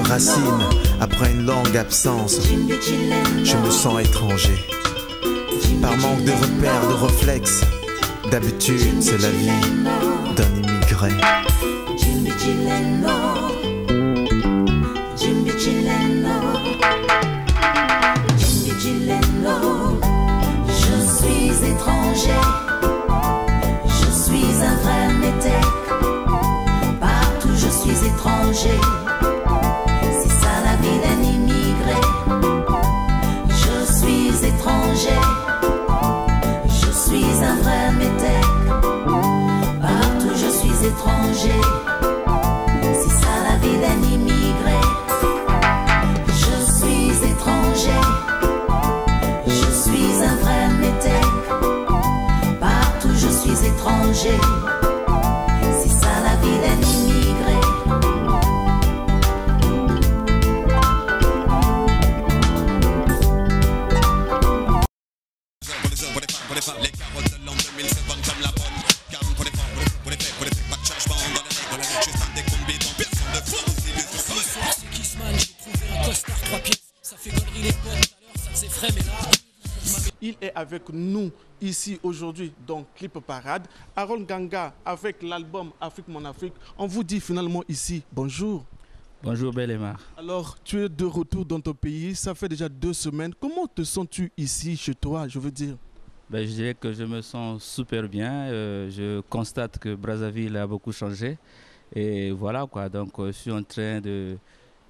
racine après une longue absence. Je me sens étranger. Par manque de repères, de réflexes. D'habitude, c'est la vie d'un immigré. Je suis étranger. Je suis un vrai métèque. Partout je suis étranger. C'est ça la vie d'un immigré. Je suis étranger. Je suis un vrai métèque. Partout je suis étranger. C'est ça la vie d'un immigré. Je suis étranger. Je suis un vrai métèque. Partout je suis étranger. C'est ça la vie d'un immigré. Les carottes de l'an 2000 c'est bon comme la bonne gamme pour les femmes, pour les faits, pas de changement dans les règles. Juste un décombé dans personne de France. C'est Kissman, j'ai trouvé un costard 3 pièces. Ça fait galerie les potes, tout à l'heure ça faisait frais mais là... Il est avec nous ici aujourd'hui dans Clip Parade. Harold Nganga avec l'album Afrique Mon Afrique. On vous dit finalement ici bonjour. Bonjour Belémar. Alors tu es de retour dans ton pays, ça fait déjà 2 semaines. Comment te sens-tu ici chez toi, je veux dire? Je dirais que je me sens super bien. Je constate que Brazzaville a beaucoup changé. Et voilà quoi, donc je suis en train de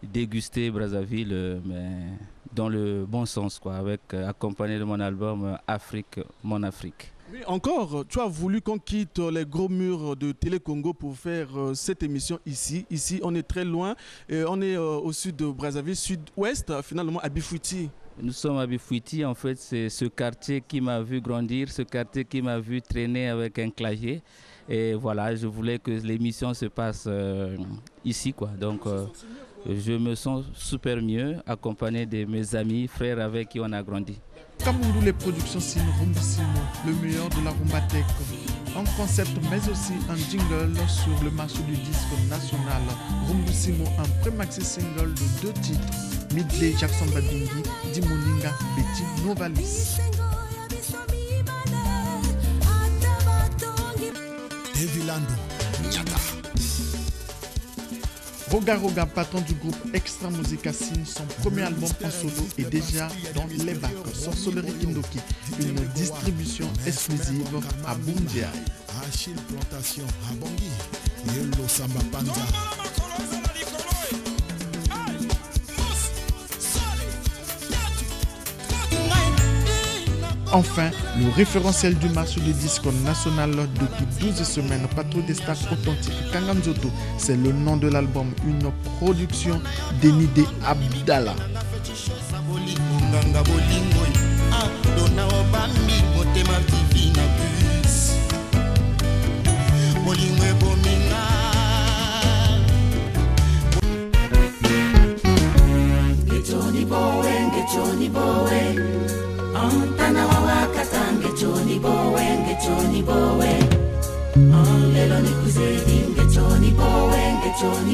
déguster Brazzaville, mais dans le bon sens quoi, accompagné de mon album Afrique, Mon Afrique. Oui, encore, tu as voulu qu'on quitte les gros murs de Télé Congo pour faire cette émission ici. Ici, on est très loin. Et on est au sud de Brazzaville, sud-ouest, finalement à Bifouiti. Nous sommes à Bifouiti, en fait, c'est ce quartier qui m'a vu grandir, ce quartier qui m'a vu traîner avec un clavier. Et voilà, je voulais que l'émission se passe ici, quoi. Donc, je me sens super mieux, accompagné de mes amis, frères avec qui on a grandi. Kamundou, les productions Sino Rumba Simo, le meilleur de la rumba tech. Un concept mais aussi un jingle sur le marché du disque national. Rumba Simo, un pré-maxi single de 2 titres. Midley, Jackson Babingi, Dimoninga, Betty Novalis. Evilando, Nyata. Roga Roga, patron du groupe Extra Musica Signe, son premier album en solo est déjà dans les bacs. Sorcellerie Indoki, une distribution exclusive à Bundia. Achille Plantation, à Bangui, Yellow Samba Panza. Enfin, le référentiel du marché du disque national depuis 12 semaines, Patro des stars authentiques, Kanganzoto, c'est le nom de l'album, une production d'Enide Abdallah. Antana wawakatange Johnny Bowe lelo nikuzedi Johnny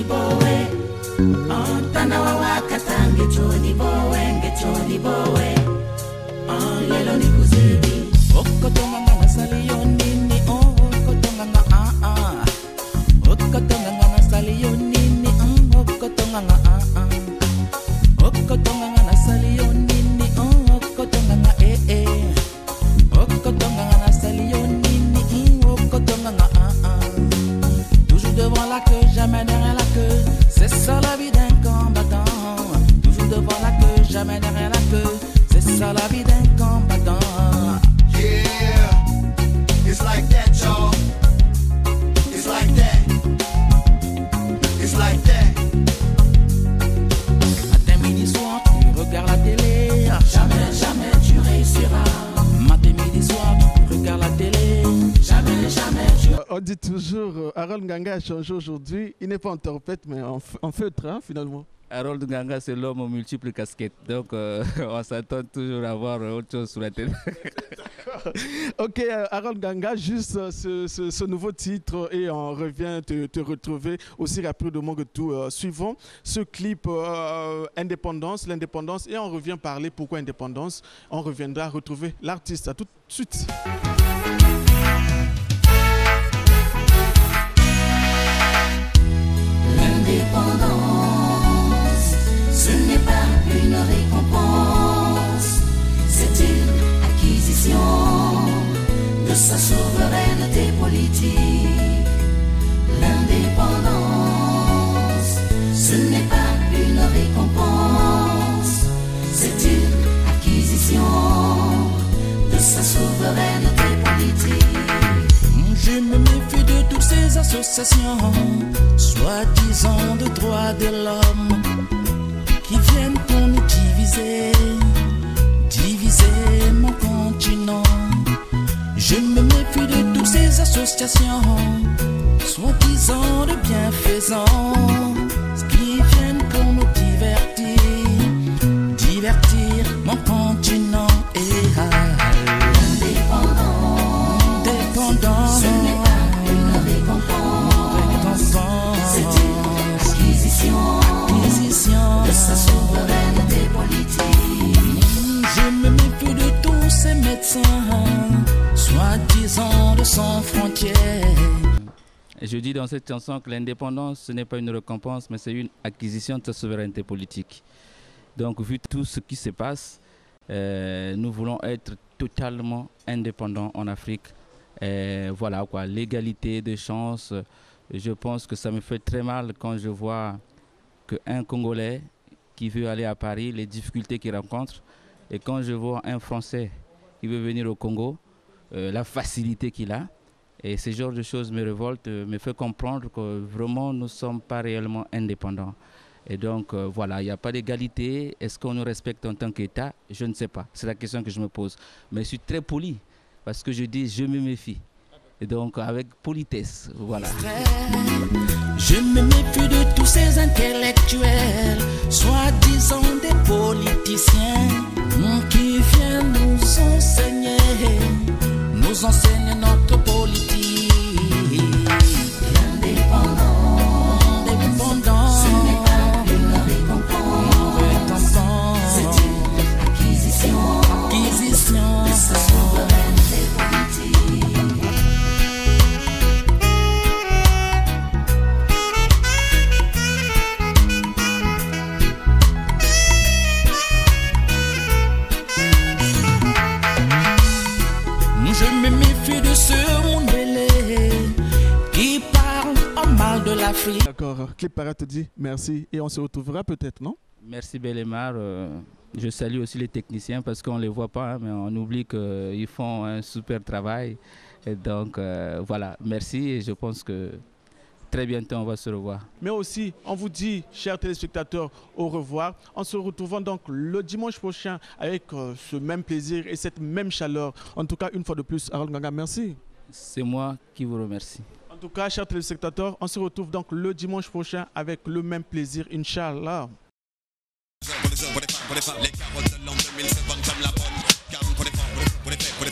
Bowe Antana wawakatange Johnny Bowe lelo nikuzedi Okotonga nga nasali yo nini, okotonga nga okotonga nga nasali yo nini, okotonga nga okotonga nga nasali yo nini, okotonga nga okotonga nga nasali yo nini, okotonga nga toujours devant la queue, jamais derrière la queue, c'est ça la vie d'un combattant. Toujours devant la queue, jamais derrière la queue, c'est ça la vie d'un combattant. Yeah, it's like that, y'all. It's like that. It's like that. Matin, midi, soir, tu regardes la télé. Jamais tu réussiras. Matin, midi, soir, tu regardes la télé. Jamais tu On dit toujours, Harold Nganga a changé aujourd'hui. Il n'est pas en tempête, mais en feutre, hein, finalement. Harold Nganga, c'est l'homme aux multiples casquettes. Donc, on s'attend toujours à voir autre chose sur la télé. Ok, Harold Ganga, juste ce nouveau titre et on revient te retrouver aussi rapidement que tout. Suivant ce clip Indépendance, l'indépendance, et on revient parler pourquoi indépendance. On reviendra retrouver l'artiste. À tout de suite. L'indépendance, ce n'est pas une récompense, c'est une acquisition de sa souveraineté politique. L'indépendance, ce n'est pas une récompense, c'est une acquisition de sa souveraineté politique. Je me méfie de toutes ces associations, soi-disant de droits de l'homme, qui viennent pour nous diviser, diviser mon continent. Je me méfie de toutes ces associations, soi-disant de bienfaisants, qui viennent pour nous divertir, divertir mon continent. Ce n'est pas une récompense, c'est une acquisition de sa souveraineté politique. Je me méfie de tous ces médecins, soi-disant de sans frontières. Je dis dans cette chanson que l'indépendance, ce n'est pas une récompense, mais c'est une acquisition de sa souveraineté politique. Donc, vu tout ce qui se passe, nous voulons être totalement indépendants en Afrique. Voilà quoi, l'égalité de chance, je pense que ça me fait très mal quand je vois qu'un Congolais qui veut aller à Paris, les difficultés qu'il rencontre, et quand je vois un Français qui veut venir au Congo, la facilité qu'il a, et ce genre de choses me révoltent, me fait comprendre que vraiment nous ne sommes pas réellement indépendants. Et donc voilà, il n'y a pas d'égalité. Est-ce qu'on nous respecte en tant qu'État? Je ne sais pas, c'est la question que je me pose. Mais je suis très poli. Parce que je dis, je me méfie. Et donc, avec politesse, voilà. Je me méfie de tous ces intellectuels, soi-disant des politiciens, qui viennent nous enseigner notre politique. L'indépendance, ce n'est pas une récompense, c'est une acquisition de sa souveraineté politique. Je me méfie de ce Mundele qui parle en mal de l'Afrique. D'accord, Clip Para te dit merci et on se retrouvera peut-être, non? Merci Bellemare. Je salue aussi les techniciens parce qu'on ne les voit pas, hein, mais on oublie qu'ils font un super travail. Et donc voilà, merci et je pense que très bientôt on va se revoir. Mais aussi, on vous dit, chers téléspectateurs, au revoir. On se retrouve donc le dimanche prochain avec ce même plaisir et cette même chaleur. En tout cas, une fois de plus, Harold Ganga, merci. C'est moi qui vous remercie. En tout cas, chers téléspectateurs, on se retrouve donc le dimanche prochain avec le même plaisir, Inch'Allah. Pour les carottes de l'an 2000 se vendent comme la bonne gamme. Pour les femmes, pour les faits, pour les